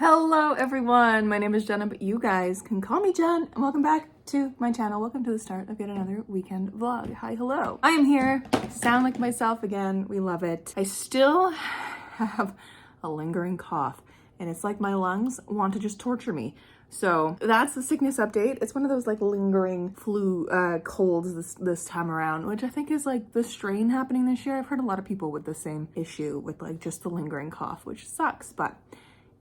Hello everyone, my name is Jenna, but you guys can call me Jen, and welcome back to my channel. Welcome to the start of yet another weekend vlog. Hi, hello. I am here, sound like myself again, we love it. I still have a lingering cough, and it's like my lungs want to just torture me. So that's the sickness update. It's one of those like lingering flu colds this time around, which I think is like the strain happening this year. I've heard a lot of people with the same issue with like just the lingering cough, which sucks, but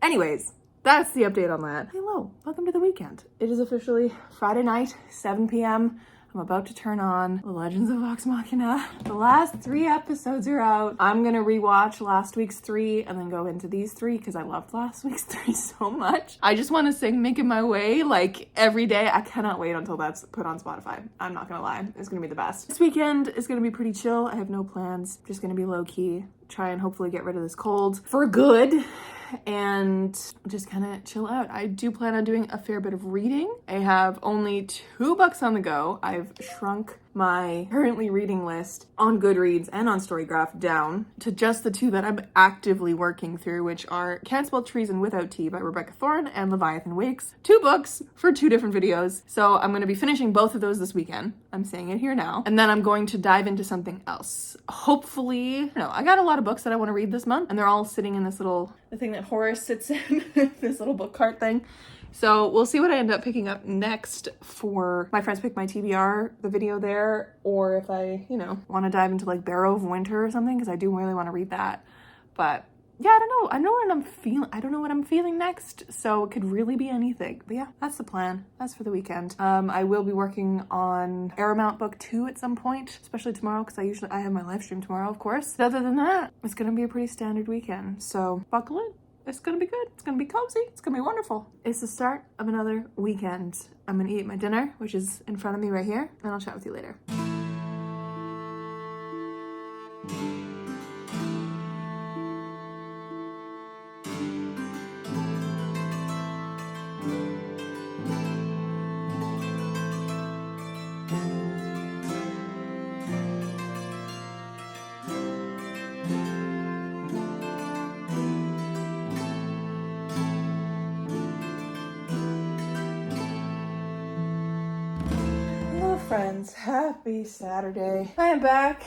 anyways, that's the update on that. Hello, welcome to the weekend. It is officially Friday night, 7 p.m. I'm about to turn on The Legends of Vox Machina. The last 3 episodes are out. I'm gonna rewatch last week's 3 and then go into these 3 because I loved last week's 3 so much. I just want to sing Making My Way like every day. I cannot wait until that's put on Spotify. I'm not gonna lie, it's gonna be the best. This weekend is gonna be pretty chill. I have no plans, just gonna be low key. Try and hopefully get rid of this cold for good and just kind of chill out. I do plan on doing a fair bit of reading. I have only 2 books on the go. I've shrunk my currently reading list on Goodreads and on Storygraph down to just the 2 that I'm actively working through, which are Can't Spell Treason Without Tea by Rebecca Thorne and Leviathan Wakes. 2 books for 2 different videos. So I'm going to be finishing both of those this weekend. I'm saying it here now. And then I'm going to dive into something else. Hopefully, I got a lot of books that I want to read this month, and they're all sitting in this little, the thing that Horace sits in, this little book cart thing. So we'll see what I end up picking up next for My Friends Pick My TBR, the video there, or if I, want to dive into like Barrow of Winter or something, because I do really want to read that. But yeah, I don't know. I don't know what I'm feeling next, so it could really be anything. But yeah, that's the plan. That's for the weekend. I will be working on Arrowmount Book 2 at some point, especially tomorrow, because I have my live stream tomorrow, of course. But other than that, it's gonna be a pretty standard weekend. So buckle in. It's gonna be good. It's gonna be cozy. It's gonna be wonderful. It's the start of another weekend. I'm gonna eat my dinner, which is in front of me right here, and I'll chat with you later. Friends, happy Saturday. I am back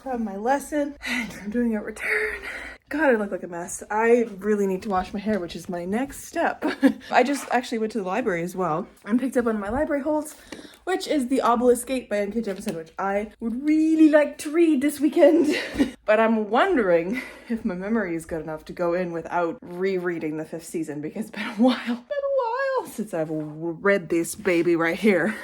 from my lesson and I'm doing a return. God, I look like a mess. I really need to wash my hair, which is my next step. I just actually went to the library as well and picked up one of my library holds, which is The Obelisk Gate by N.K. Jemisin, which I would really like to read this weekend. But I'm wondering if my memory is good enough to go in without rereading the 5th season, because it's been a while since I've read this baby right here.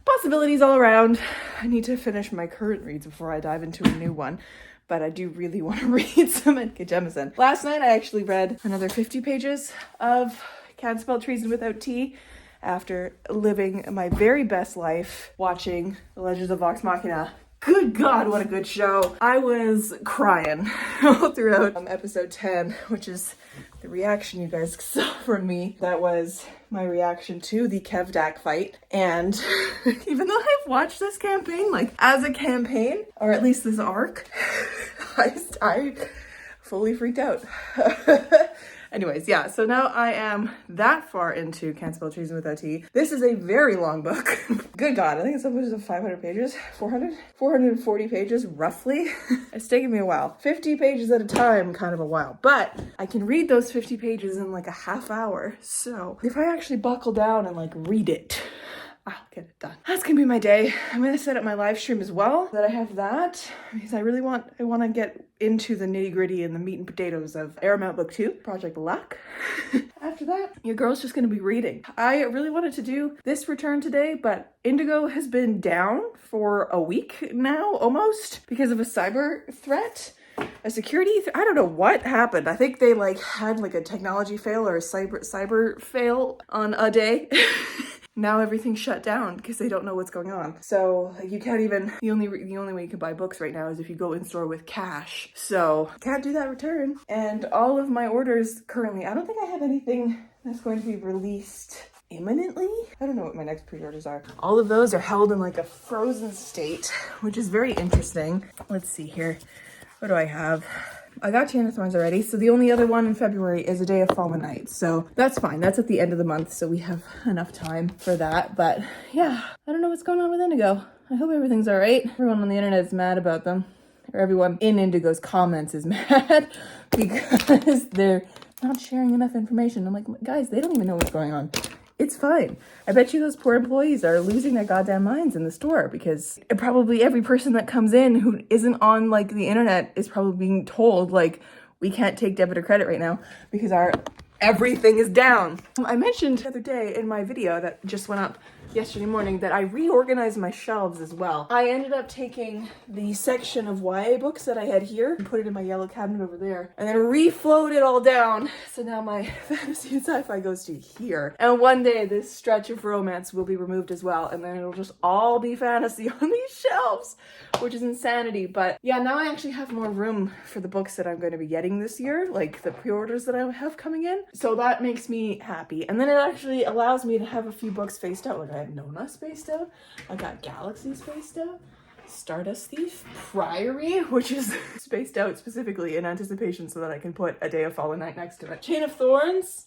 Possibilities all around. I need to finish my current reads before I dive into a new one, but I do really want to read some N.K. Jemisin. Last night I actually read another 50 pages of Can't Spell Treason Without Tea after living my very best life watching The Legends of Vox Machina. Good God, what a good show. I was crying all throughout episode 10, which is the reaction you guys saw from me. That was my reaction to the Kevdak fight. And even though I've watched this campaign, like as a campaign, or at least this arc, I fully freaked out. Anyways, yeah, so now I am that far into Can't Spell Treason Without Tea. This is a very long book. Good God, I think it's upwards of 500 pages, 440 pages, roughly. It's taken me a while. 50 pages at a time, kind of a while. But I can read those 50 pages in like a half hour. So if I actually buckle down and like read it, I'll get it done. That's gonna be my day. I'm gonna set up my live stream as well, so that I have that, because I want to get into the nitty gritty and the meat and potatoes of Arrowmount Book 2, Project Luck. After that, your girl's just gonna be reading. I really wanted to do this return today, but Indigo has been down for a week now, almost, because of a cyber threat. A security, I don't know what happened. I think they like had like a technology fail or a cyber fail on a day. Now everything's shut down because they don't know what's going on. So like, you can't even, the only way you can buy books right now is if you go in store with cash. So can't do that return. And all of my orders currently, I don't think I have anything that's going to be released imminently. I don't know what my next pre-orders are. All of those are held in like a frozen state, which is very interesting. Let's see here. What do I have? I got Chain of Thorns already, so the only other one in February is A Day of Fallen Night, so that's fine. That's at the end of the month, so we have enough time for that. But yeah, I don't know what's going on with Indigo. I hope everything's all right. Everyone on the internet is mad about them, or everyone in Indigo's comments is mad because they're not sharing enough information. I'm like, guys, they don't even know what's going on. It's fine. I bet you those poor employees are losing their goddamn minds in the store, because probably every person that comes in who isn't on like the internet is probably being told like, we can't take debit or credit right now because everything is down. I mentioned the other day in my video that just went up yesterday morning that I reorganized my shelves as well. I ended up taking the section of YA books that I had here and put it in my yellow cabinet over there, and then reflowed it all down. So now my fantasy and sci-fi goes to here. And one day this stretch of romance will be removed as well, and then it'll just all be fantasy on these shelves, which is insanity. But yeah, now I actually have more room for the books that I'm going to be getting this year, like the pre-orders that I have coming in. So that makes me happy. And then it actually allows me to have a few books spaced out. Like I have Nona spaced out, I got Galaxy spaced out, Stardust Thief, Priory, which is spaced out specifically in anticipation so that I can put A Day of Fallen Night next to it. Chain of Thorns,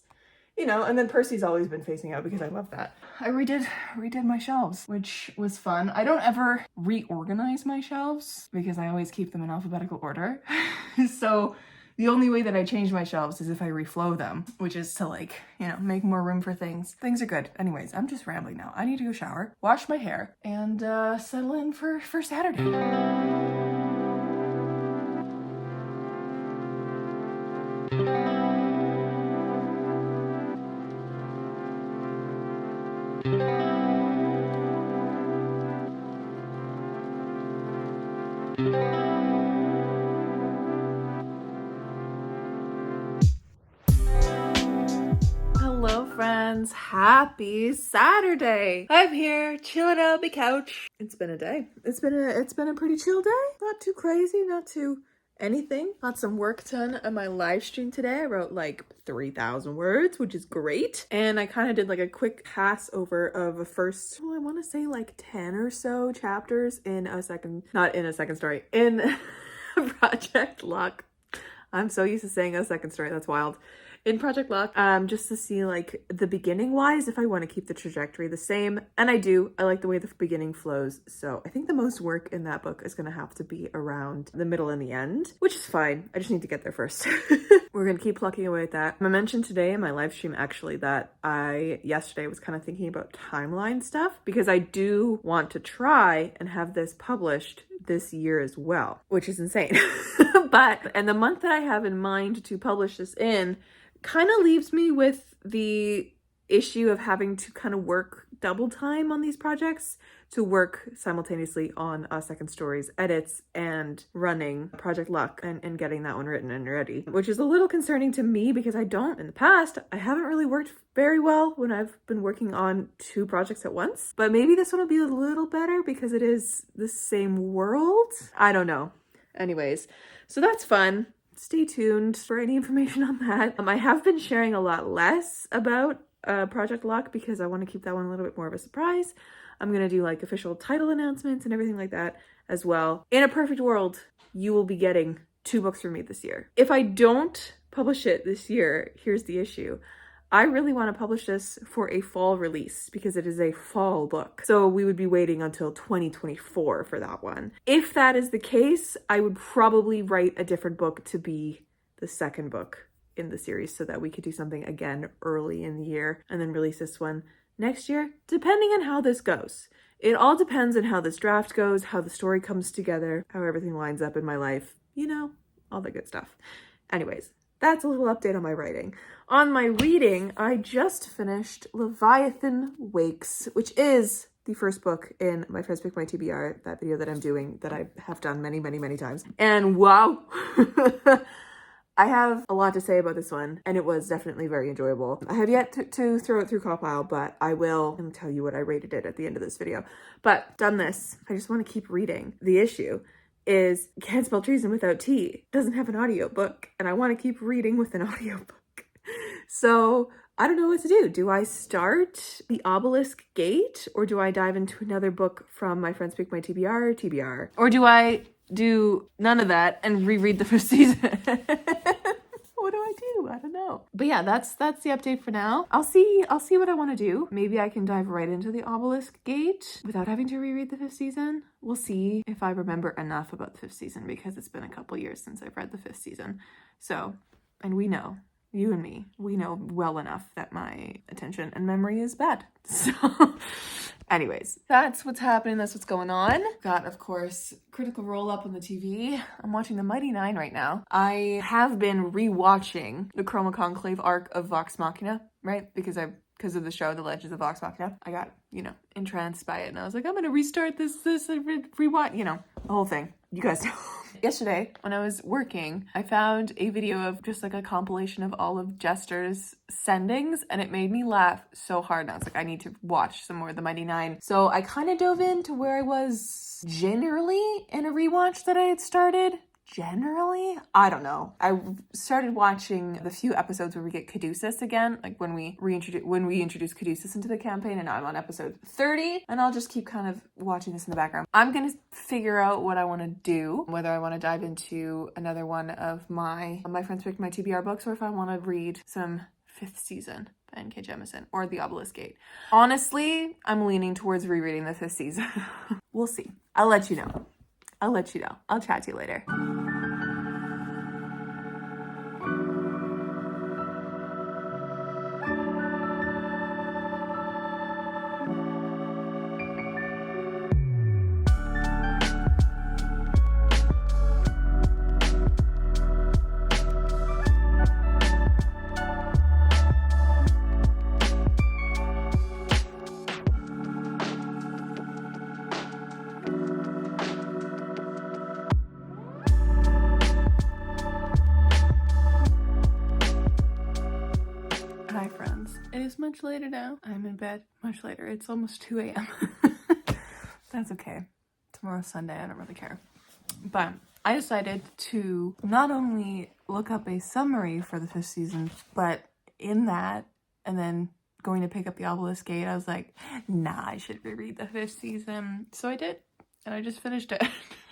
you know, and then Percy's always been facing out because I love that. I redid my shelves, which was fun. I don't ever reorganize my shelves because I always keep them in alphabetical order. So the only way that I change my shelves is if I reflow them, which is to like, you know, make more room for things. Things are good. Anyways, I'm just rambling now. I need to go shower, wash my hair, and settle in for Saturday. Hello friends, happy Saturday. I'm here chilling on the couch. It's been a day. It's been a pretty chill day. Not too crazy, not too anything. Got some work done on my live stream today. I wrote like 3,000 words, which is great. And I kind of did like a quick pass over of a first, well, I want to say like 10 or so chapters in Project Luck. I'm so used to saying a second story. That's wild. In Project Luck, just to see like the beginning wise, if I want to keep the trajectory the same. And I do. I like the way the beginning flows. So I think the most work in that book is going to have to be around the middle and the end, which is fine. I just need to get there first. We're going to keep plucking away at that. I mentioned today in my live stream actually that I yesterday was kind of thinking about timeline stuff because I do want to try and have this published this year as well, which is insane. And the month that I have in mind to publish this in kind of leaves me with the issue of having to kind of work double time on these projects, to work simultaneously on Second Story's edits and running Project Luck and getting that one written and ready, which is a little concerning to me because in the past, I haven't really worked very well when I've been working on two projects at once, but maybe this one will be a little better because it is the same world. I don't know. Anyways, so that's fun. Stay tuned for any information on that. I have been sharing a lot less about Project Luck because I want to keep that one a little bit more of a surprise. I'm going to do like official title announcements and everything like that as well. In a perfect world, you will be getting 2 books from me this year. If I don't publish it this year, here's the issue. I really want to publish this for a fall release because it is a fall book. So we would be waiting until 2024 for that one. If that is the case, I would probably write a different book to be the second book in the series so that we could do something again early in the year and then release this one next year, depending on how this goes. It all depends on how this draft goes, how the story comes together, how everything lines up in my life, you know, all the good stuff. Anyways, that's a little update on my writing. On my reading, I just finished Leviathan Wakes, which is the first book in my first pick my TBR, that video that I'm doing that I have done many, many, many times. And wow, I have a lot to say about this one, and it was definitely very enjoyable. I have yet to throw it through compile, but I will tell you what I rated it at the end of this video. But done this, I just want to keep reading. The issue is Can't Spell Treason Without T. Doesn't have an audiobook, and I want to keep reading with an audiobook. So I don't know what to do. Do I start The Obelisk Gate, or do I dive into another book from My Friends Pick My TBR? Or do I do none of that and reread the first season? What do I do? I don't know. But yeah, that's the update for now. I'll see what I want to do. Maybe I can dive right into The Obelisk Gate without having to reread the 5th season. We'll see if I remember enough about the 5th season, because it's been a couple years since I've read the 5th season. So, and we know, you and me, we know well enough that my attention and memory is bad. So anyways, that's what's happening. That's what's going on. Got, of course, Critical Role up on the TV. I'm watching The Mighty Nine right now. I have been rewatching the Chroma Conclave arc of Vox Machina, right? Because of the show, The Legends of Vox Machina. I got, entranced by it, and I was like, I'm gonna restart this rewatch, the whole thing. You guys know. Yesterday, when I was working, I found a video of just like a compilation of all of Jester's sendings, and it made me laugh so hard. And I was like, I need to watch some more of The Mighty Nine. So I kind of dove into where I was generally in a rewatch that I had started. Generally, I don't know. I started watching the few episodes where we get Caduceus again, like when we introduce Caduceus into the campaign, and now I'm on episode 30, and I'll just keep kind of watching this in the background. I'm gonna figure out what I want to do, whether I want to dive into another one of my Friends Pick My TBR books, or if I want to read some 5th season by N.K. Jemisin or The Obelisk Gate. Honestly, I'm leaning towards rereading the 5th season. We'll see. I'll let you know. I'll chat to you later. Much later now. I'm in bed much later. It's almost 2 a.m. That's okay. Tomorrow's Sunday. I don't really care. But I decided to not only look up a summary for the 5th season, but in that, and then going to pick up The Obelisk Gate, I was like, nah, I should reread the 5th season. So I did, and I just finished it.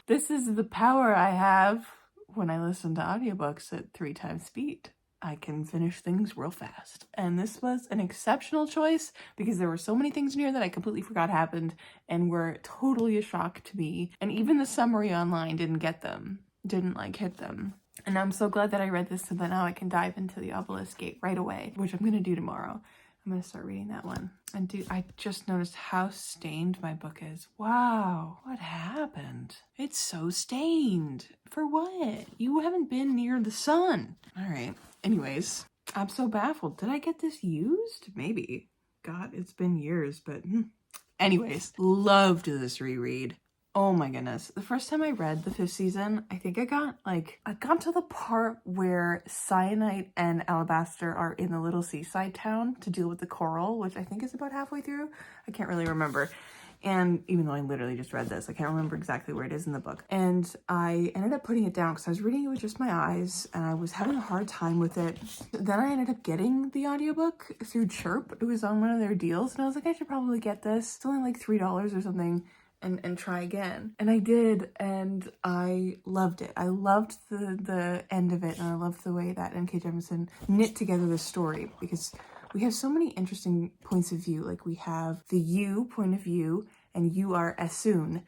This is the power I have when I listen to audiobooks at 3 times speed. I can finish things real fast. And this was an exceptional choice because there were so many things in here that I completely forgot happened and were totally a shock to me. And even the summary online didn't hit them. And I'm so glad that I read this, so that now I can dive into The Obelisk Gate right away, which I'm going to do tomorrow. I'm going to start reading that one. And I just noticed how stained my book is. Wow, what happened? It's so stained. For what? You haven't been near the sun. All right. Anyways, I'm so baffled. Did I get this used? Maybe. God, it's been years, but anyways, loved this reread. Oh my goodness. The first time I read the 5th season, I think I got to the part where Cyanite and Alabaster are in the little seaside town to deal with the coral, which I think is about halfway through. I can't really remember. And even though I literally just read this, I can't remember exactly where it is in the book. And I ended up putting it down because I was reading it with just my eyes and I was having a hard time with it. Then I ended up getting the audiobook through Chirp. It was on one of their deals and I was like, I should probably get this. It's only like $3 or something. And try again. And I did, and I loved it. I loved the end of it, and I loved the way that N.K. Jemisin knit together the story, because we have so many interesting points of view. Like, we have the you point of view, and you are Esun.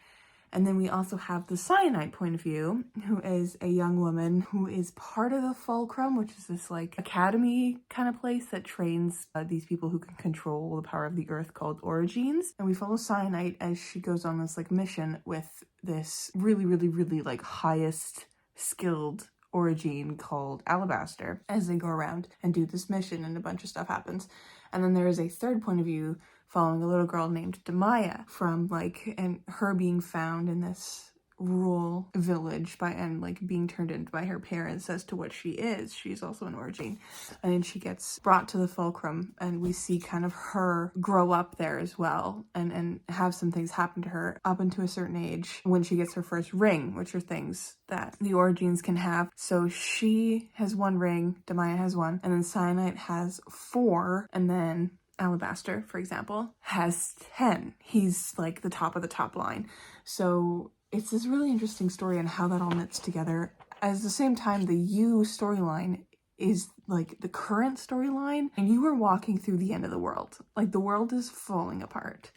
And then we also have the Cyanide point of view, who is a young woman who is part of the Fulcrum, which is this like academy kind of place that trains these people who can control the power of the earth called Origines. And we follow Cyanide as she goes on this like mission with this really, really, really like highest skilled Origine called Alabaster as they go around and do this mission, and a bunch of stuff happens. And then there is a third point of view following a little girl named Demaya from and her being found in this rural village and like being turned into by her parents as to what she is. She's also an origin, and then she gets brought to the fulcrum, and we see kind of her grow up there as well, and have some things happen to her up into a certain age when she gets her first ring, which are things that the origins can have. So she has 1 ring, Demaya has 1, and then Cyanite has 4, and then Alabaster, for example, has 10. He's like the top of the top line. So it's this really interesting story and how that all knits together. At the same time, the You storyline is like the current storyline, and you are walking through the end of the world. Like the world is falling apart.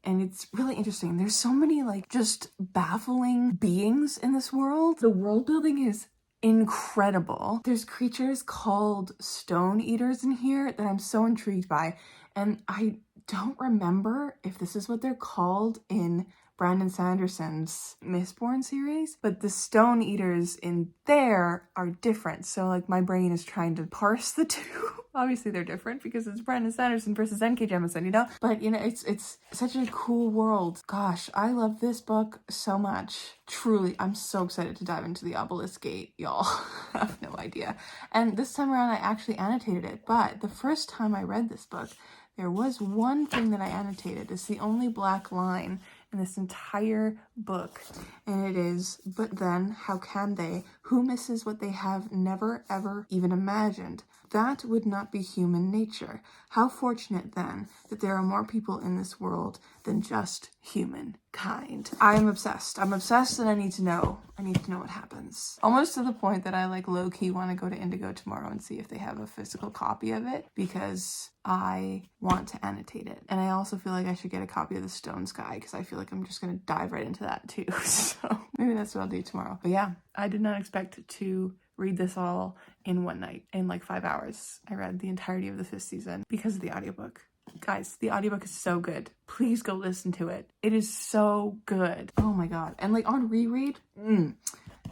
And it's really interesting. There's so many like just baffling beings in this world. The world building is incredible. There's creatures called stone eaters in here that I'm so intrigued by. And I don't remember if this is what they're called in Brandon Sanderson's Mistborn series, but the stone eaters in there are different. So like my brain is trying to parse the two. Obviously they're different because it's Brandon Sanderson versus N.K. Jemisin, you know? But you know, it's such a cool world. Gosh, I love this book so much. Truly, I'm so excited to dive into the Obelisk Gate, y'all. I have no idea. And this time around I actually annotated it, but the first time I read this book, there was one thing that I annotated. It's the only black line in this entire book, and it is, "But then, how can they? Who misses what they have never ever even imagined? That would not be human nature. How fortunate then that there are more people in this world than just humankind." I am obsessed. I'm obsessed, and I need to know. I need to know what happens. Almost to the point that I like low-key want to go to Indigo tomorrow and see if they have a physical copy of it, because I want to annotate it. And I also feel like I should get a copy of The Stone Sky, because I feel like I'm just going to dive right into that too. So maybe that's what I'll do tomorrow. But yeah, I did not expect to read this all in one night, in like 5 hours. I read the entirety of the 5th season because of the audiobook. Guys, the audiobook is so good. Please go listen to it. It is so good. Oh my god. And like on reread,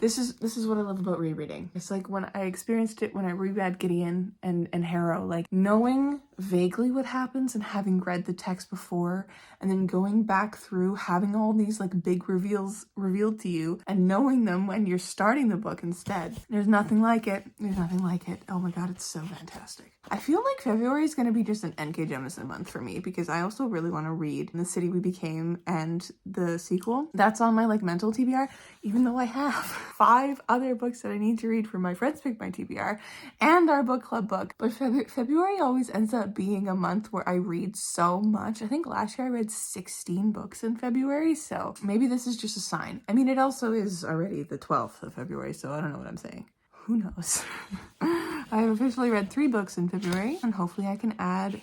this is what I love about rereading. It's like when I experienced it when I reread Gideon and Harrow, like knowing vaguely what happens and having read the text before, and then going back through having all these like big reveals revealed to you and knowing them when you're starting the book instead. There's nothing like it. There's nothing like it. Oh my god, it's so fantastic. I feel like February is going to be just an N.K. Jemisin month for me, because I also really want to read The City We Became and the sequel. That's on my like mental TBR, even though I have 5 other books that I need to read for my Friends Pick My TBR and our book club book. But February always ends up being a month where I read so much. I think last year I read 16 books in February, so maybe this is just a sign. I mean, it also is already the 12th of February, so I don't know what I'm saying. Who knows? I have officially read 3 books in February, and hopefully I can add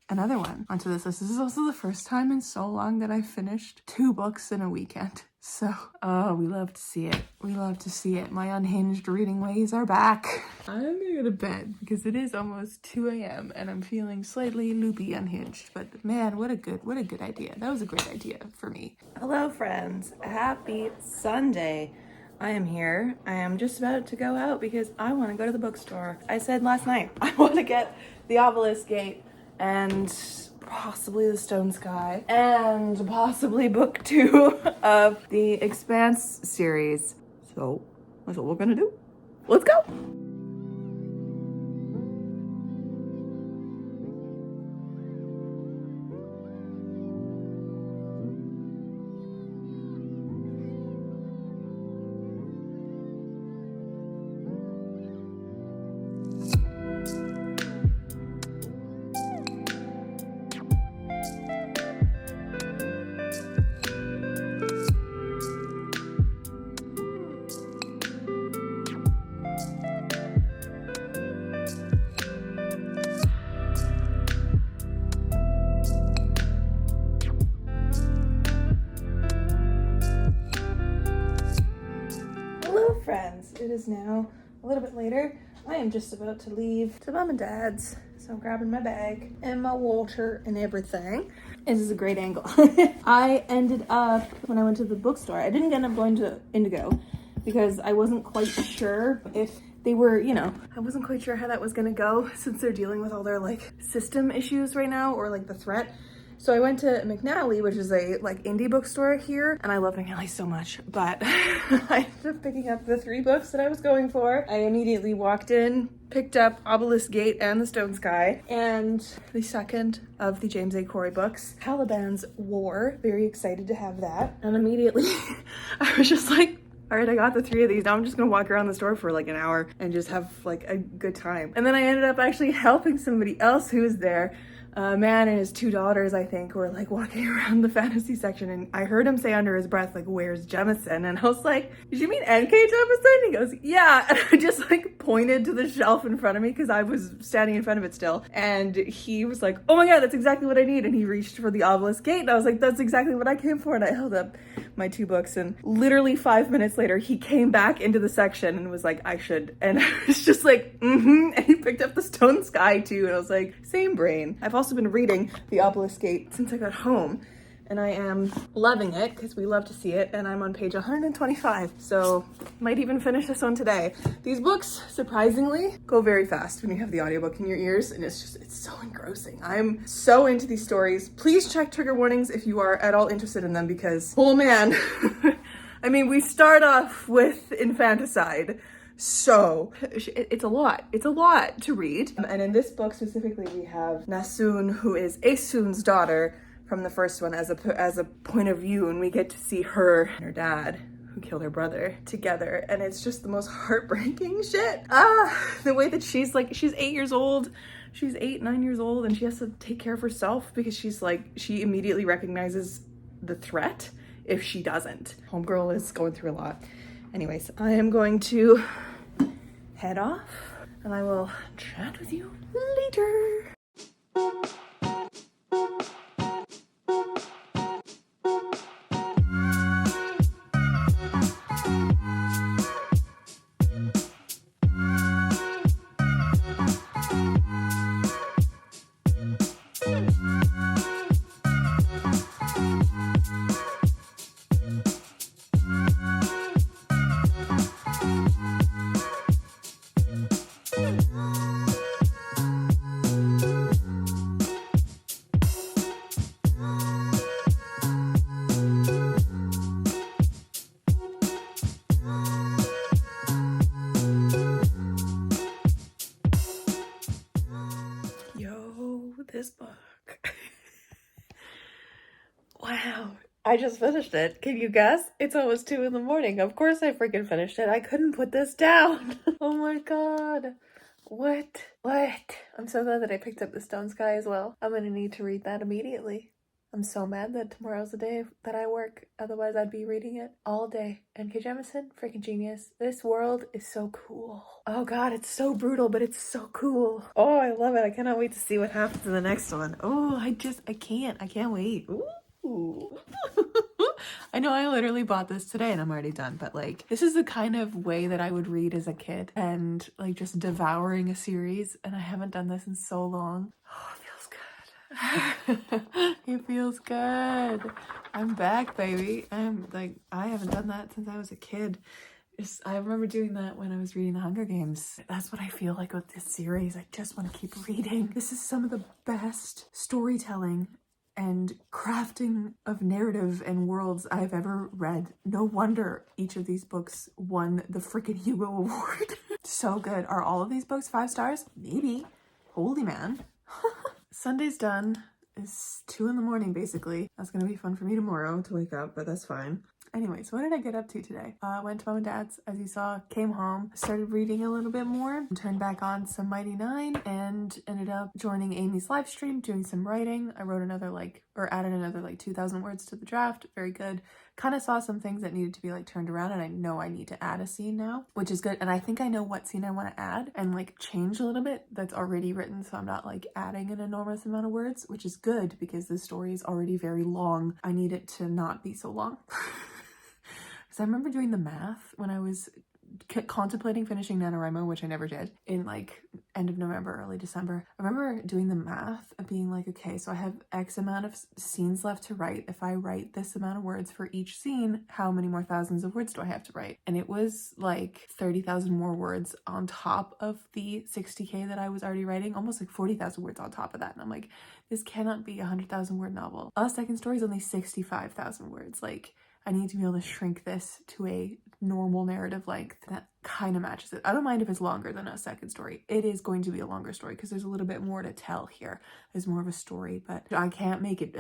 another one onto this list. This is also the first time in so long that I've finished 2 books in a weekend. So, oh, we love to see it. We love to see it. My unhinged reading ways are back. I'm gonna go to bed because it is almost 2 a.m. and I'm feeling slightly loopy unhinged. But man, what a good idea. That was a great idea for me. Hello, friends. Happy Sunday. I am here. I am just about to go out because I want to go to the bookstore. I said last night I want to get the Obelisk Gate and possibly The Stone Sky and possibly book 2 of the Expanse series. So that's what we're gonna do. Let's go. Friends, it is now a little bit later. I am just about to leave to Mom and Dad's, so I'm grabbing my bag and my water and everything. This is a great angle. I ended up, when I went to the bookstore, I didn't end up going to Indigo because I wasn't quite sure if they were, you know, I wasn't quite sure how that was gonna go since they're dealing with all their like system issues right now, or like the threat. So I went to McNally, which is a like indie bookstore here, and I love McNally so much, but I ended up picking up the 3 books that I was going for. I immediately walked in, picked up Obelisk Gate and The Stone Sky, and the second of the James A. Corey books, Caliban's War. Very excited to have that. And immediately I was just like, all right, I got the 3 of these. Now I'm just gonna walk around the store for like an hour and just have like a good time. And then I ended up actually helping somebody else who was there. A man and his 2 daughters, I think, were like walking around the fantasy section, and I heard him say under his breath, like, "Where's Jemison?" And I was like, "Did you mean NK Jemison?" He goes, "Yeah." And I just like pointed to the shelf in front of me because I was standing in front of it still. And he was like, "Oh my God, that's exactly what I need." And he reached for the Obelisk Gate, and I was like, "That's exactly what I came for." And I held up my 2 books, and literally 5 minutes later, he came back into the section and was like, "I should." And I was just like, mm-hmm. And he picked up The Stone Sky too. And I was like, same brain. I've also been reading The Obelisk Gate since I got home, and I am loving it because we love to see it, and I'm on page 125, so might even finish this one today. These books, surprisingly, go very fast when you have the audiobook in your ears, and it's so engrossing. I'm so into these stories. Please check trigger warnings if you are at all interested in them, because, oh man, I mean, we start off with infanticide. So it's a lot to read. And in this book specifically, we have Nasun, who is Asun's daughter from the first one, as a point of view, and we get to see her and her dad, who killed her brother, together, and it's just the most heartbreaking shit. The way that she's 8 years old. She's 9 years old, and she has to take care of herself because she immediately recognizes the threat if she doesn't. Homegirl is going through a lot. Anyways, I am going to head off, and I will chat with you later. This book. Wow. I just finished it. Can you guess? It's almost 2 in the morning. Of course I freaking finished it. I couldn't put this down. Oh my God. What? I'm so glad that I picked up The Stone Sky as well. I'm gonna need to read that immediately. I'm so mad that tomorrow's the day that I work. Otherwise, I'd be reading it all day. N.K. Jemisin, freaking genius. This world is so cool. Oh God, it's so brutal, but it's so cool. Oh, I love it. I cannot wait to see what happens in the next one. Oh, I can't wait. Ooh. I know I literally bought this today and I'm already done, but like, this is the kind of way that I would read as a kid, and like just devouring a series, and I haven't done this in so long. Oh, it feels good. I'm back, baby. I haven't done that since I was a kid. I remember doing that when I was reading The Hunger Games. That's what I feel like with this series. I just want to keep reading. This is some of the best storytelling and crafting of narrative and worlds I've ever read. No wonder each of these books won the freaking Hugo Award. So good. Are all of these books 5 stars? Maybe. Holy man. Sunday's done. It's 2 in the morning, basically. That's gonna be fun for me tomorrow to wake up, but that's fine. Anyways, what did I get up to today? Went to Mom and Dad's, as you saw, came home, started reading a little bit more, turned back on some Mighty Nine, and ended up joining Amy's live stream, doing some writing. I wrote added another 2,000 words to the draft. Very good. Kind of saw some things that needed to be turned around, and I know I need to add a scene now, which is good. And I think I know what scene I want to add and change a little bit that's already written, so I'm not adding an enormous amount of words, which is good because the story is already very long. I need it to not be so long. Because I remember doing the math when I was contemplating finishing NaNoWriMo, which I never did, in like end of November, early December. I remember doing the math of being like, okay, so I have X amount of scenes left to write. If I write this amount of words for each scene, how many more thousands of words do I have to write? And it was like 30,000 more words on top of the 60K that I was already writing, almost like 40,000 words on top of that. And I'm like, this cannot be a 100,000 word novel. A second story is only 65,000 words. Like, I need to be able to shrink this to a normal narrative length that kind of matches it. I don't mind if it's longer than a second story. It is going to be a longer story because there's a little bit more to tell here. There's more of a story, but I can't make it.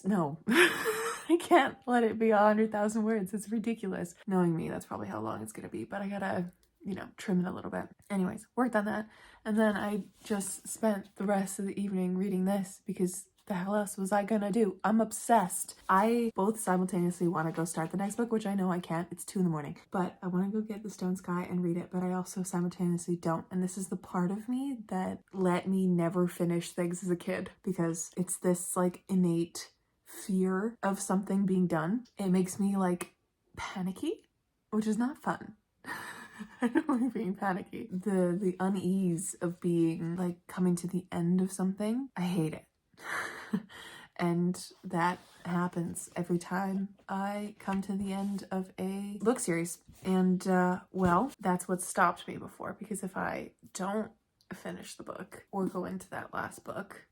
No. I can't let it be 100,000 words. It's ridiculous. Knowing me, that's probably how long it's going to be, but I gotta, trim it a little bit. Anyways, worked on that. And then I just spent the rest of the evening reading this because the hell else was I gonna do? I'm obsessed. I both simultaneously want to go start the next book, which I know I can't. It's 2 a.m, but I want to go get The Stone Sky and read it, but I also simultaneously don't. And this is the part of me that let me never finish things as a kid because it's this like innate fear of something being done. It makes me like panicky, which is not fun. I don't like being panicky. The unease of being like coming to the end of something, I hate it. And that happens every time I come to the end of a book series. And well, that's what stopped me before, because if I don't finish the book or go into that last book,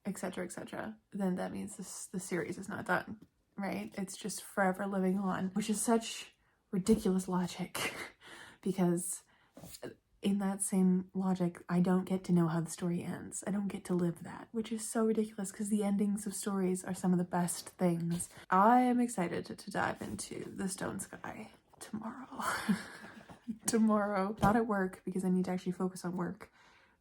etc., then that means the series is not done, right? It's just forever living on, which is such ridiculous logic because in that same logic, I don't get to know how the story ends. I don't get to live that, which is so ridiculous because the endings of stories are some of the best things. I am excited to dive into The Stone Sky tomorrow. Not at work because I need to actually focus on work,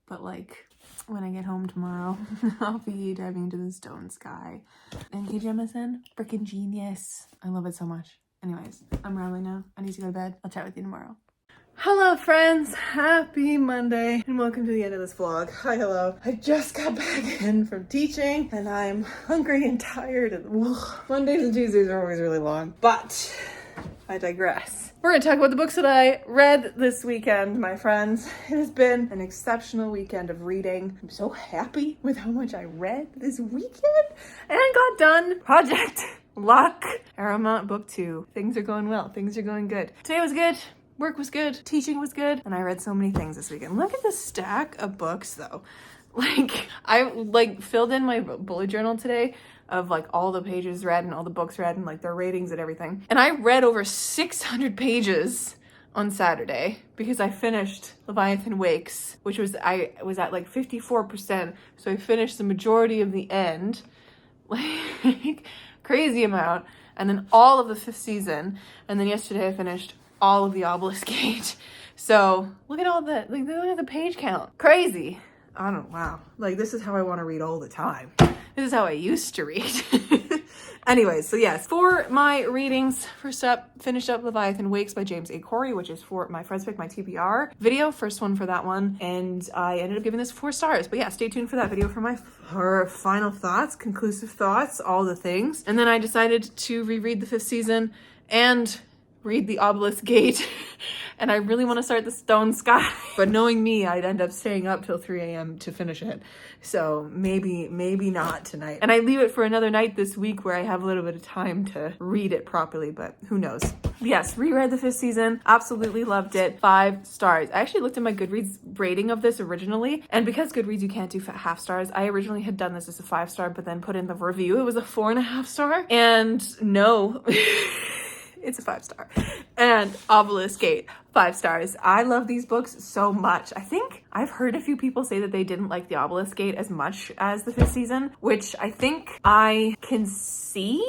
but like when I get home tomorrow, I'll be diving into The Stone Sky. And Jemison, freaking genius. I love it so much. Anyways, I'm rambling now. I need to go to bed. I'll chat with you tomorrow. Hello friends, happy Monday and welcome to the end of this vlog. Hi, hello. I just got back in from teaching and I'm hungry and tired and Mondays and Tuesdays are always really long, but I digress. We're gonna talk about the books that I read this weekend, my friends. It has been an exceptional weekend of reading. I'm so happy with how much I read this weekend and got done. Project Luck, Arrowmount Book 2. Things are going well, things are going good. Today was good. Work was good, teaching was good, and I read so many things this weekend. Look at the stack of books though. Like, I filled in my bullet journal today of like all the pages read and all the books read and like their ratings and everything. And I read over 600 pages on Saturday because I finished Leviathan Wakes, which I was at like 54%. So I finished the majority of the end, like crazy amount. And then all of the 5th season. And then yesterday I finished all of the Obelisk Gate. So look at all the, look at the page count. Crazy. I don't, wow. Like this is how I want to read all the time. This is how I used to read. Anyways, so yes, for my readings, first up, finished up Leviathan Wakes by James A. Corey, which is for my Friends Pick My TBR video, first one for that one. And I ended up giving this 4 stars. But yeah, stay tuned for that video for my final thoughts, conclusive thoughts, all the things. And then I decided to reread the 5th season and read the Obelisk Gate, and I really want to start The Stone Sky, but knowing me, I'd end up staying up till 3 a.m. to finish it. So maybe not tonight. And I leave it for another night this week where I have a little bit of time to read it properly, but who knows. Yes, reread the 5th season, absolutely loved it, 5 stars. I actually looked at my Goodreads rating of this originally, and because Goodreads you can't do half stars, I originally had done this as a 5 star, but then put in the review, it was a 4.5 star, and no. It's a 5 star. And Obelisk Gate, 5 stars. I love these books so much. I think I've heard a few people say that they didn't like the Obelisk Gate as much as the 5th season, which I think I can see.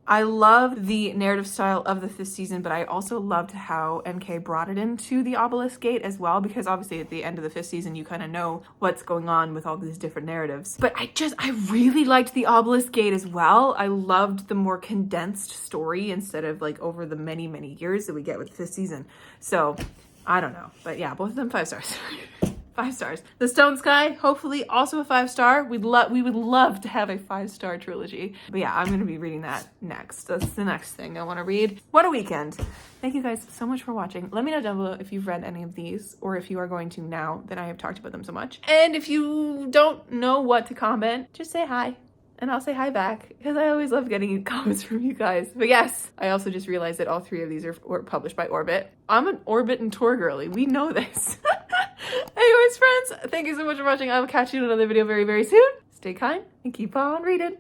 I love the narrative style of the 5th season, but I also loved how MK brought it into the Obelisk Gate as well, because obviously at the end of the 5th season, you kind of know what's going on with all these different narratives. But I really liked the Obelisk Gate as well. I loved the more condensed story instead of like over the many, many years that we get with the 5th season. So I don't know, but yeah, both of them 5 stars. 5 stars. The Stone Sky, hopefully also a 5-star. We would love to have a 5-star trilogy. But yeah, I'm gonna be reading that next. That's the next thing I want to read. What a weekend. Thank you guys so much for watching. Let me know down below if you've read any of these or if you are going to now that I have talked about them so much. And if you don't know what to comment, just say hi. And I'll say hi back because I always love getting comments from you guys. But yes, I also just realized that all 3 of these are published by Orbit. I'm an Orbit and Tour girly. We know this. Anyways, friends, thank you so much for watching. I will catch you in another video very, very soon. Stay kind and keep on reading.